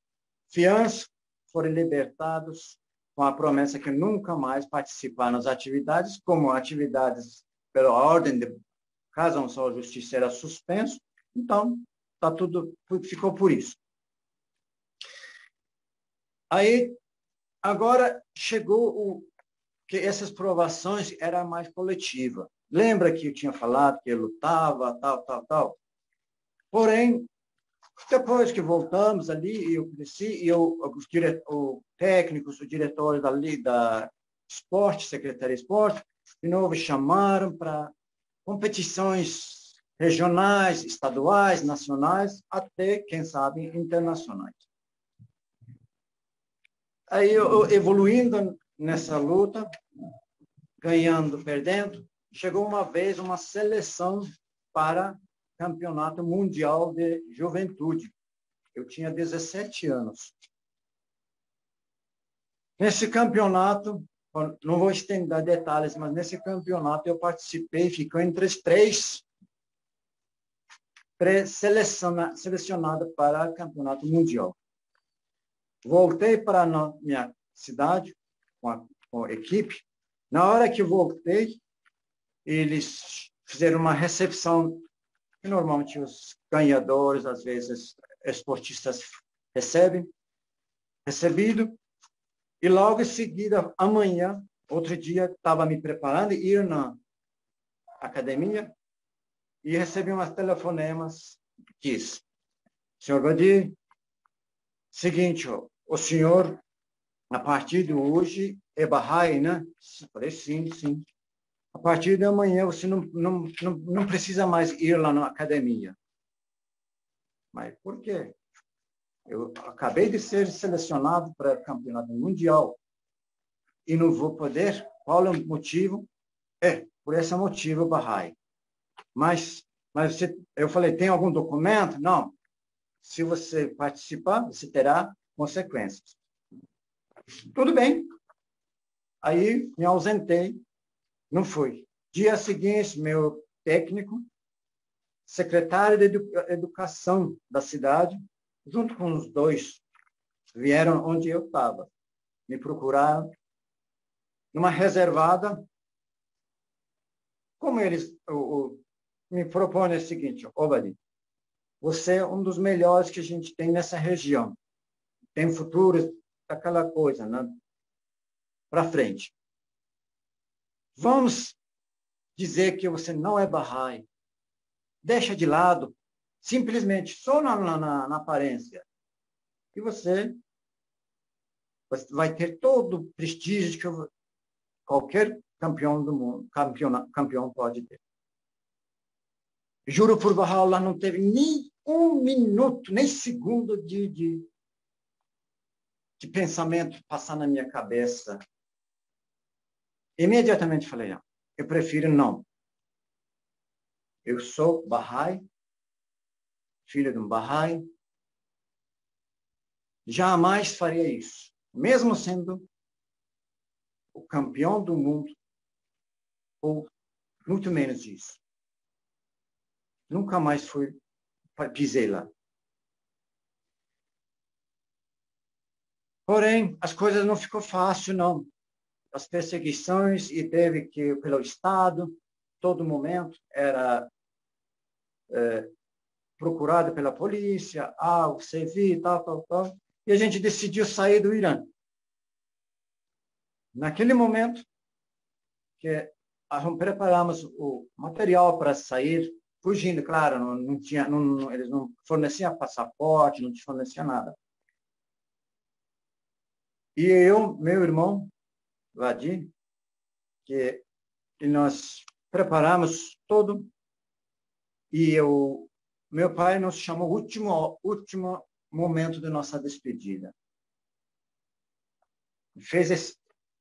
fiança, foram libertados com a promessa que nunca mais participar nas atividades, como atividades pela ordem de caso um só justiça era suspenso. Então, ficou por isso. Aí, agora chegou que essas provações eram mais coletivas. Lembra que eu tinha falado que eu lutava, tal. Porém, depois que voltamos ali, eu cresci, e os técnicos, os diretores da esporte, Secretaria de Esporte, de novo chamaram para competições regionais, estaduais, nacionais, até, quem sabe, internacionais. Aí, eu evoluindo nessa luta, ganhando, perdendo, chegou uma vez uma seleção para campeonato mundial de juventude. Eu tinha 17 anos. Nesse campeonato, não vou estender detalhes, mas nesse campeonato eu participei, ficou entre os três selecionado para o campeonato mundial. Voltei para a minha cidade com a equipe. Na hora que voltei, eles fizeram uma recepção que normalmente os ganhadores, às vezes, esportistas recebido. E logo em seguida, amanhã, outro dia, estava me preparando, ir na academia e recebi umas telefonemas que diz: senhor Badir, seguinte, o senhor, a partir de hoje, é Bahá'í, né? Eu falei, sim, sim. A partir de amanhã, você não precisa mais ir lá na academia. Mas por quê? Eu acabei de ser selecionado para o campeonato mundial e não vou poder. Qual é o motivo? Por esse motivo, Bahá'í. Mas eu falei, tem algum documento? Não. Se você participar, você terá consequências. Tudo bem. Aí me ausentei, não fui. Dia seguinte, meu técnico, secretário de educação da cidade, junto com os dois, vieram onde eu estava. Me procuraram numa reservada. Como eles me propõem o seguinte: Badir, você é um dos melhores que a gente tem nessa região. Tem futuro, aquela coisa, né? Para frente. Vamos dizer que você não é Bahá'í. Deixa de lado, simplesmente, só na aparência. E você vai ter todo o prestígio que qualquer campeão do mundo, campeão pode ter. Juro por Bahá'u'lláh, não teve nem um minuto, nem segundo de pensamento passar na minha cabeça. Imediatamente falei, não, eu prefiro não. Eu sou Bahá'í, filho de um Bahá'í. Jamais faria isso, mesmo sendo o campeão do mundo, ou muito menos isso. Nunca mais pisei lá. Porém, as coisas não ficou fácil, não. As perseguições, e teve que, pelo Estado, todo momento, era procurado pela polícia, o CV, tal. E a gente decidiu sair do Irã. Naquele momento, que preparamos o material para sair, fugindo, claro, eles não forneciam passaporte, não forneciam nada. E eu, meu irmão, Vadir, que nós preparamos todo, e meu pai nos chamou último momento de nossa despedida. Fez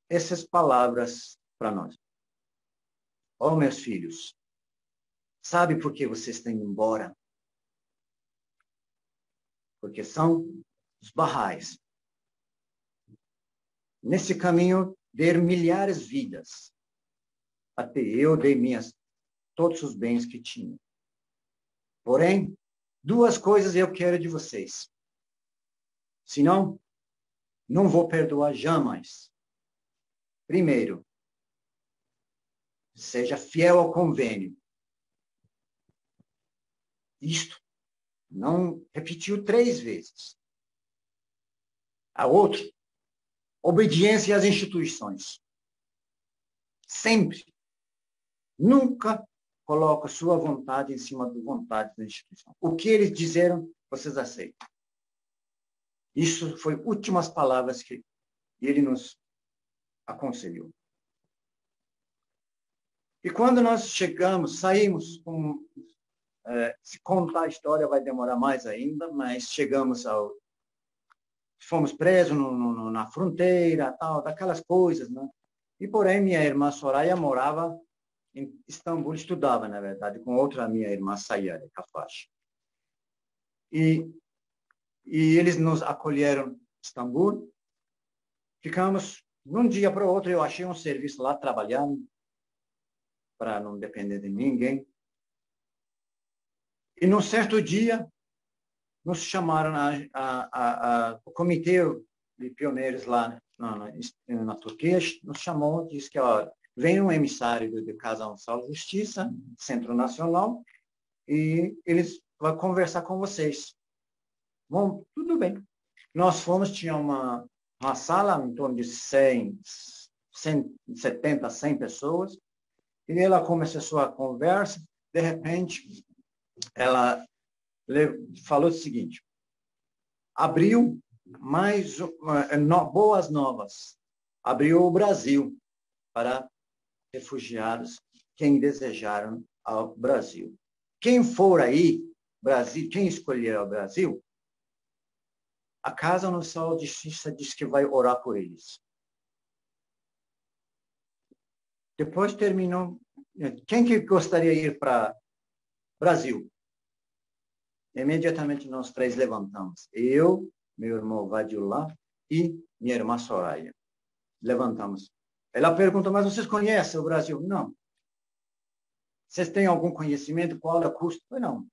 essas palavras para nós. Meus filhos, sabe por que vocês estão indo embora? Porque são os Bahá'ís. Nesse caminho, deram milhares de vidas. Até eu dei todos os bens que tinha. Porém, duas coisas eu quero de vocês. Senão, não vou perdoar jamais. Primeiro, seja fiel ao convênio. Isto não repetiu 3 vezes. A outra, obediência às instituições. Sempre. Nunca coloca sua vontade em cima da vontade da instituição. O que eles disseram, vocês aceitam. Isso foi últimas palavras que ele nos aconselhou. E quando nós saímos com Se contar a história vai demorar mais ainda, mas fomos presos na fronteira, tal, daquelas coisas, né? E, porém, minha irmã Soraya morava em Istambul, estudava, na verdade, com outra minha irmã, Sayare Kafash. E eles nos acolheram em Istambul. Ficamos, de um dia para o outro, eu achei um serviço lá, trabalhando, para não depender de ninguém. E, num certo dia, nos chamaram o comitê de pioneiros lá na Turquia, nos chamou, disse que vem um emissário do Casa Unsal Justiça, Centro Nacional, e eles vão conversar com vocês. Bom, tudo bem. Nós fomos, tinha uma sala em torno de 170, 100 pessoas, e ela começou a conversa, de repente, ela falou o seguinte: abriu boas novas, abriu o Brasil para refugiados, quem desejaram ao Brasil. Quem for aí, Brasil, quem escolher o Brasil, a Casa Unsal de Justiça diz que vai orar por eles. Depois terminou. Quem que gostaria de ir para Brasil? Imediatamente nós três levantamos. Eu, meu irmão Vadiullah e minha irmã Soraya. Levantamos. Ela perguntou: mas vocês conhecem o Brasil? Não. Vocês têm algum conhecimento? Qual é o custo? Não.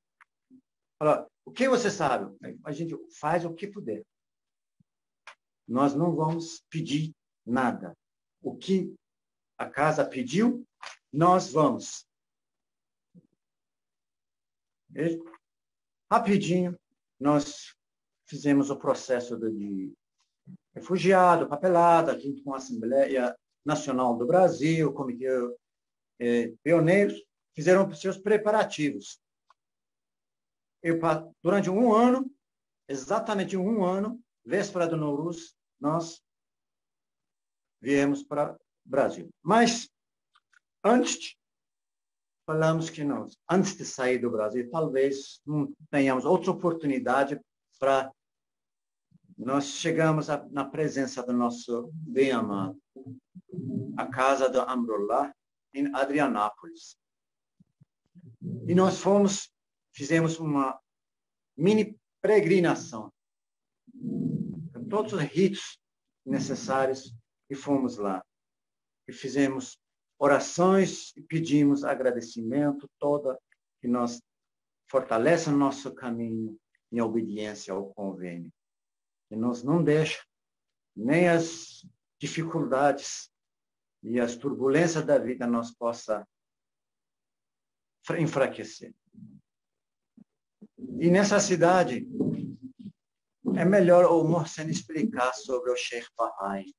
Fala, o que você sabe? A gente faz o que puder. Nós não vamos pedir nada. O que a casa pediu, nós vamos. E, rapidinho, nós fizemos o processo de refugiado, papelada, junto com a Assembleia Nacional do Brasil, o Comitê Pioneiros, fizeram seus preparativos. Durante um ano, exatamente um ano, véspera do Nowruz, nós viemos para o Brasil. Mas, antes, falamos que nós, antes de sair do Brasil, talvez não tenhamos outra oportunidade para... Nós chegamos na presença do nosso bem-amado, a casa do Amrullah, em Adrianápolis. E nós fizemos uma mini peregrinação, com todos os ritos necessários, e fomos lá. E fizemos orações e pedimos agradecimento toda, que nós fortaleça o nosso caminho em obediência ao convênio. E nos não deixa nem as dificuldades e as turbulências da vida nós possa enfraquecer. E nessa cidade, é melhor o Mohsen explicar sobre o Sheikh Bahá'í.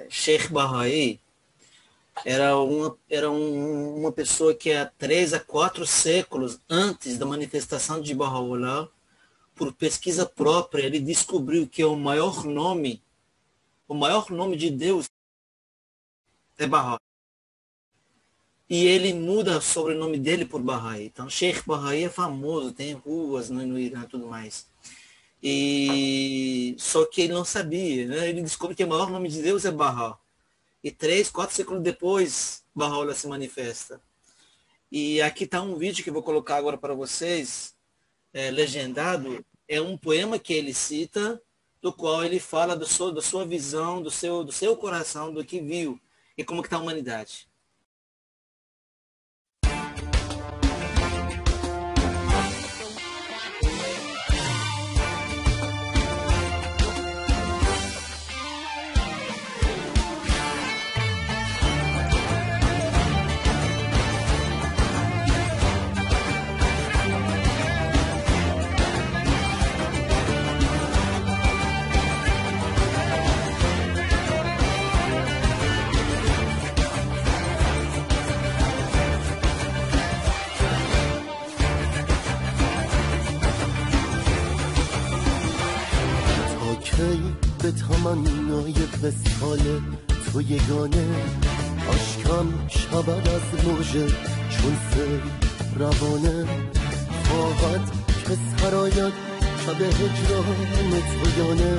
Sheikh Bahá'í era uma pessoa que há 3 a 4 séculos antes da manifestação de Baha'u'lláh, por pesquisa própria, ele descobriu que o maior nome de Deus é Bahá'í. E ele muda o sobrenome dele por Bahá'í. Então, Sheikh Bahá'í é famoso, tem ruas no Irã e tudo mais. Só que ele não sabia, né? Ele descobre que o maior nome de Deus é Bahá. E 3, 4 séculos depois, Baha'u'lláh se manifesta. E aqui está um vídeo que eu vou colocar agora para vocês, legendado. É um poema que ele cita, do qual ele fala da sua visão, do seu coração, do que viu e como que está a humanidade. به تمنای وصال تو یگانه اشکم شود از موج چون سیل روانه خواهد که سراید شب هجران تویانه.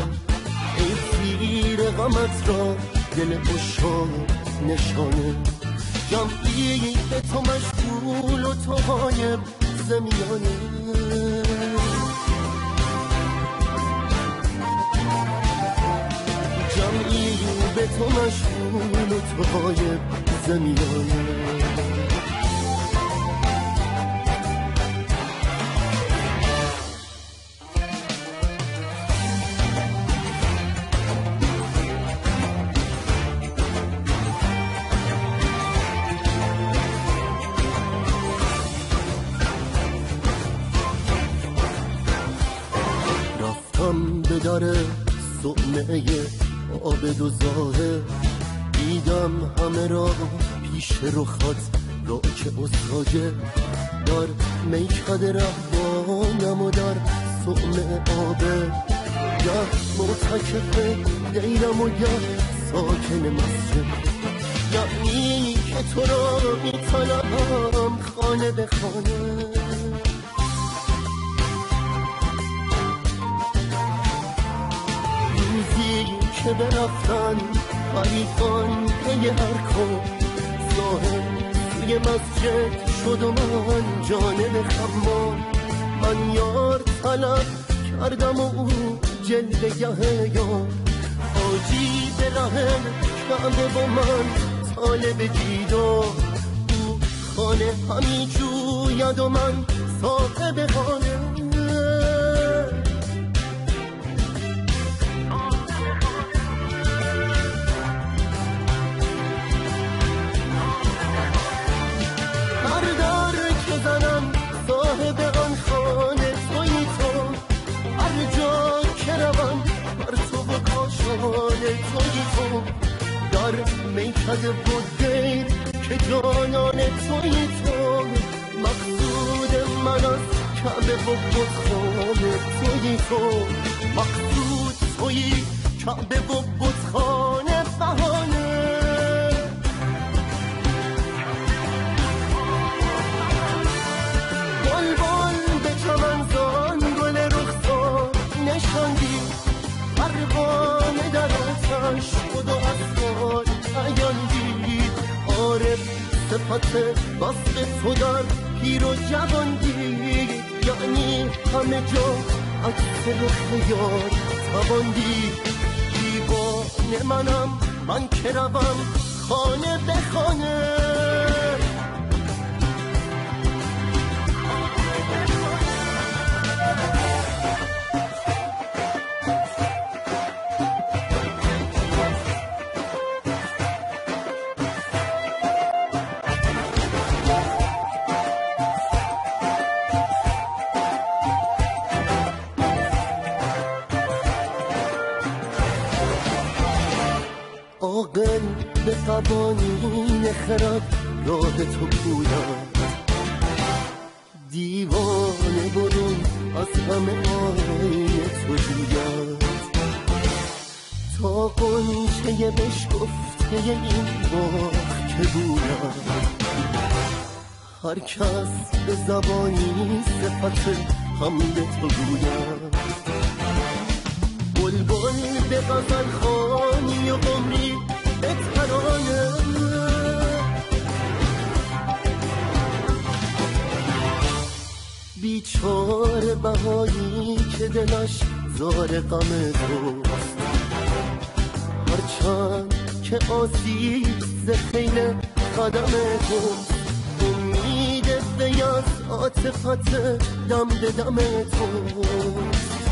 ای تیر غمت را دل عشاق نشانه. جمعی به تو مشغول و تو غایب زمیانه. جمعی به تو مشغول و تو غایب زمیانه. به در صومعه عابد و زاهد دیدم همه را پیش رخت را که اصلاجه. در میکده رهبانم و در صومعه عابد، گه معتکف دیرم و گه ساکن مسجد. یعنی که تو را میطلبم خانه به خانه. که برفتن حریفان پی هر کن، ظاهر توی مسجد شد و من جانب خمام. من یار طلب کردم و او جلوه گه یار. حاجی به ره کعبه با من طالب دیدار. او خانه همی جوید و من صاحب خانه. صاحب آن خانه تویی تو، هر جا که روم بر تو و کاشانه تویی تو. در میکده بودی که جانان تویی تو. مقصود من از کعبه و بتخانه تویی تو. مقصود تویی کعبه و بتخانه بهانه. چمنزان گل رخسار نشاندی، پروانه در آتش بود و اسرار عیاندی. عارف صفت وصف تو در پیر و جواندی، یعنی همه جا عکس رخ یار تواندی. دیوانه من که روم خانه به خانه. عاقل به قوانین خرد راه تو پوید، دیوانه برون از همه آینه تو جوید. تا قنچه بشکفته این باغ که بوید، هر کس به زبانی صفت حمد تو گوید. بلبل به غزل خوانی و قمری به ترانه، بیچاره بهایی که دلش زار غم توست. هرچند که آسیب ز خیل قدم توست، امید وی از عاطفت دم به دم توست.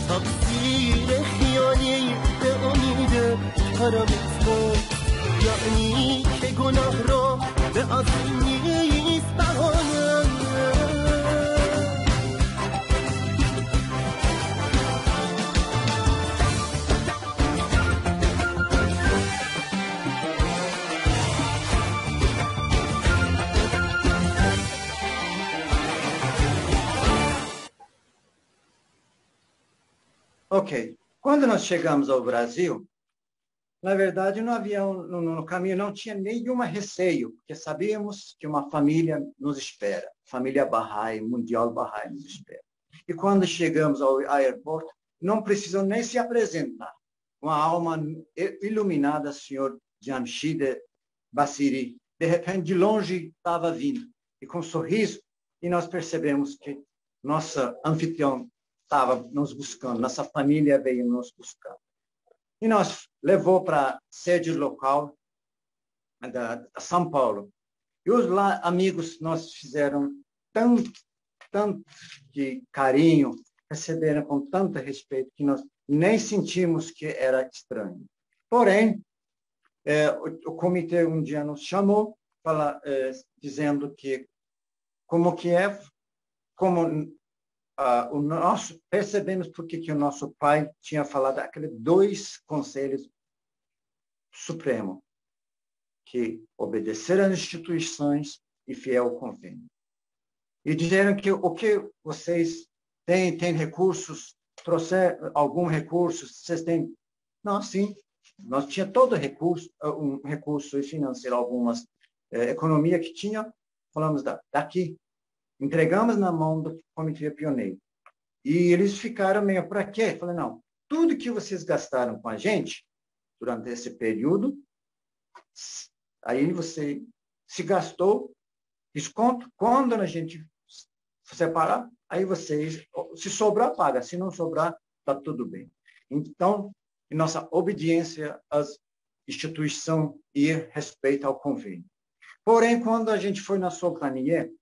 تقصیر خیالی به امید کرم توست، یعنی که گناه را به عزم نیست بهانه. Ok, quando nós chegamos ao Brasil, Na verdade, não havia no caminho, não tinha nenhum receio, porque sabíamos que uma família nos espera, família Bahá'í, Mundial Bahá'í nos espera. E quando chegamos ao aeroporto, não precisou nem se apresentar. Uma alma iluminada, senhor Jamshid Basiri, de repente, de longe, estava vindo, e com um sorriso, e nós percebemos que nossa anfitrião estava nos buscando, nossa família veio nos buscar. E nós levou para a sede local da São Paulo. E os lá amigos nós fizeram tanto de carinho, receberam com tanto respeito que nós nem sentimos que era estranho. Porém, o comitê um dia nos chamou, dizendo que como o nosso, percebemos porque que o nosso pai tinha falado aqueles 2 conselhos supremos, que obedecer às instituições e fiel ao convênio. E disseram que o que vocês têm recursos, trouxeram algum recurso, vocês têm? Não, sim, nós tinha todo recurso, um recurso financeiro, algumas economia que tinha, falamos daqui. Entregamos na mão do Comitê Pioneiro. E eles ficaram meio, para quê? Falei, não, tudo que vocês gastaram com a gente, durante esse período, aí você se gastou, desconto, quando a gente separar, aí vocês, se sobrar, paga, se não sobrar, está tudo bem. Então, nossa obediência às instituições e respeito ao convênio. Porém, quando a gente foi na soberania,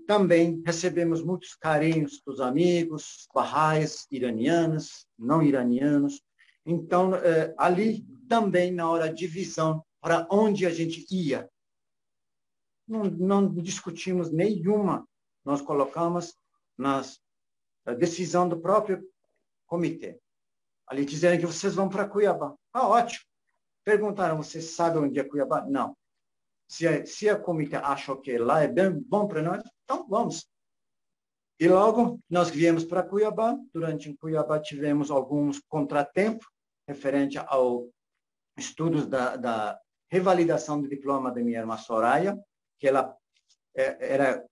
também recebemos muitos carinhos dos amigos, Bahá'ís, iranianos, não iranianos. Então, ali também, na hora de divisão, para onde a gente ia, não discutimos nenhuma. Nós colocamos na decisão do próprio comitê. Ali disseram que vocês vão para Cuiabá. Ah, ótimo. Perguntaram, vocês sabem onde é Cuiabá? Não. Se a comitê achou que lá é bem bom para nós, então vamos. E logo nós viemos para Cuiabá. Durante em Cuiabá tivemos alguns contratempos referente ao estudos da revalidação do diploma da minha irmã Soraya, que ela era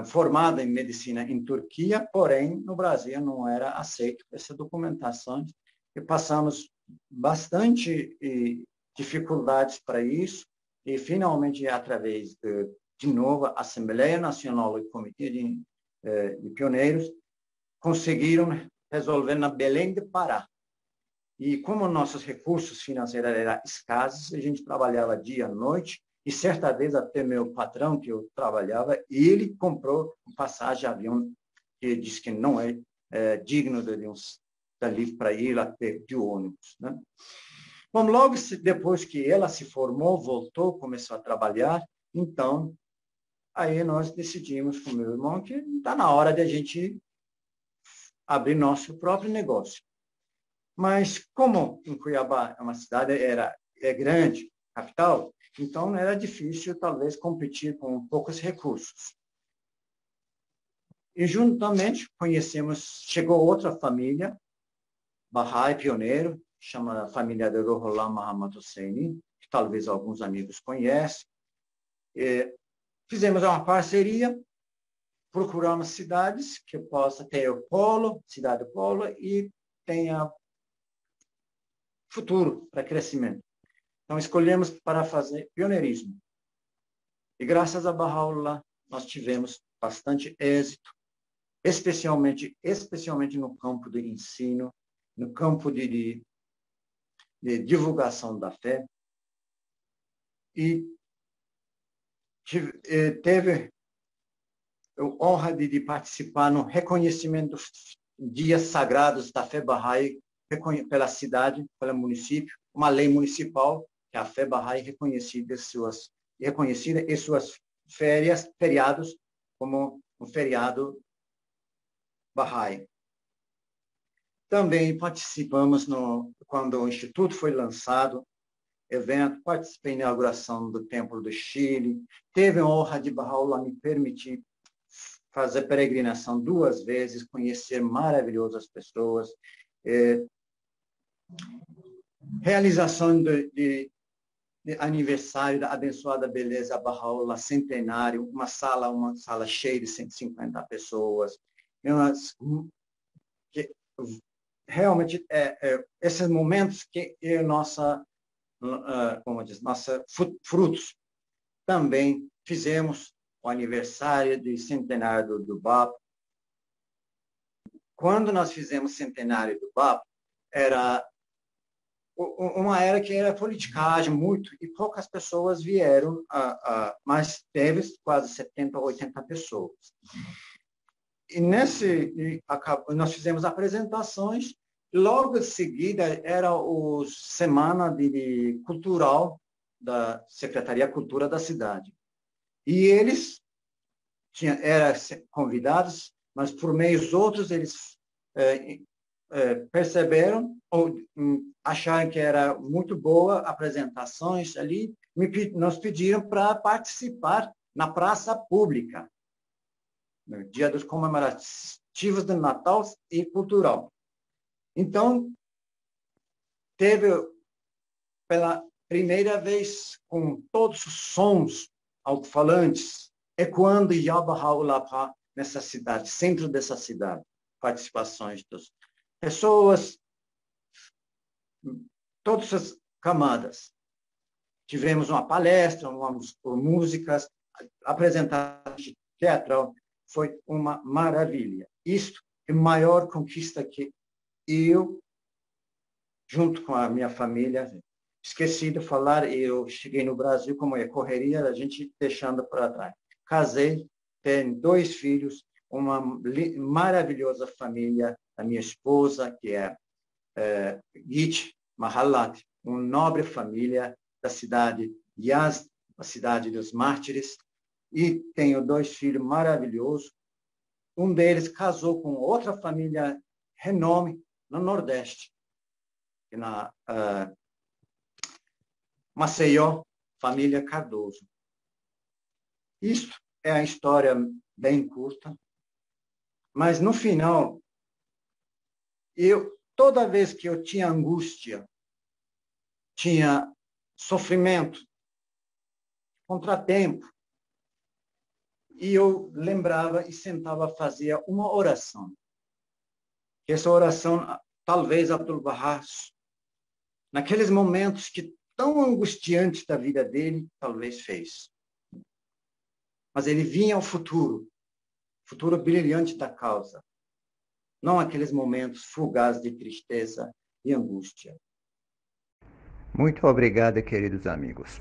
formada em medicina em Turquia, porém no Brasil não era aceito essa documentação. E passamos bastante dificuldades para isso. E, finalmente, através de novo, a Assembleia Nacional e o Comitê de Pioneiros conseguiram resolver na Belém do Pará. E como nossos recursos financeiros eram escassos, a gente trabalhava dia e noite, e certa vez até meu patrão, que eu trabalhava, ele comprou um passagem de avião que diz que não é digno dali para ir até de ônibus, né? Bom, logo depois que ela se formou, voltou, começou a trabalhar, então, aí nós decidimos com meu irmão que está na hora de a gente abrir nosso próprio negócio. Mas como em Cuiabá é uma cidade, é grande, capital, então era difícil, talvez, competir com poucos recursos. E, juntamente, chegou outra família, Bahá'í pioneiro, chama a família de Ruhollah Muhammad Hosseini, que talvez alguns amigos conhecem. Fizemos uma parceria, procuramos cidades que possa ter o polo, cidade polo, e tenha futuro para crescimento. Então, escolhemos para fazer pioneirismo. E graças a Baha'u'llah, nós tivemos bastante êxito, especialmente no campo de ensino, no campo de divulgação da fé, e teve a honra de participar no reconhecimento dos dias sagrados da fé Bahá'í pela cidade, pelo município, uma lei municipal que a fé Bahá'í reconhecida e suas feriados como um feriado Bahá'í. Também participamos quando o Instituto foi lançado, evento, participei na inauguração do Templo do Chile, teve a honra de Baha'u'llah me permitir fazer peregrinação 2 vezes, conhecer maravilhosas pessoas. realização de aniversário da abençoada beleza Bahá'u'lláh centenário, uma sala cheia de 150 pessoas, realmente esses momentos que é como diz, nossa frutos. Também fizemos o aniversário do centenário do BAP. Quando nós fizemos o centenário do BAP, era uma era que era politicagem muito, e poucas pessoas vieram, mas teve quase 70 ou 80 pessoas. E nós fizemos apresentações, logo em seguida era o Semana Cultural da Secretaria de Cultura da cidade. E eles eram convidados, mas por meios outros eles perceberam ou acharam que era muito boa apresentações ali, nos pediram para participar na praça pública, no dia dos comemorativos do Natal e cultural. Então, teve, pela primeira vez, com todos os sons alto-falantes, ecoando Ya Bahá'u'lláh nessa cidade, centro dessa cidade, participações das pessoas, todas as camadas. Tivemos uma palestra, músicas, apresentação de teatral, foi uma maravilha. Isto é a maior conquista que eu, junto com a minha família, esqueci de falar, eu cheguei no Brasil, como é correria, a gente deixando para trás. Casei, tenho 2 filhos, uma maravilhosa família, a minha esposa, que é Git Mahalat, uma nobre família da cidade Yazd, a cidade dos mártires, e tenho 2 filhos maravilhosos. Um deles casou com outra família renome no Nordeste, na Maceió, família Cardoso. Isto é a história bem curta, mas no final, toda vez que eu tinha angústia, tinha sofrimento, contratempo, e eu lembrava e sentava a fazer uma oração. Essa oração, talvez Abdu'l-Bahá, naqueles momentos que tão angustiantes da vida dele, talvez fez. Mas ele vinha ao futuro brilhante da causa, não aqueles momentos fugazes de tristeza e angústia. Muito obrigado, queridos amigos.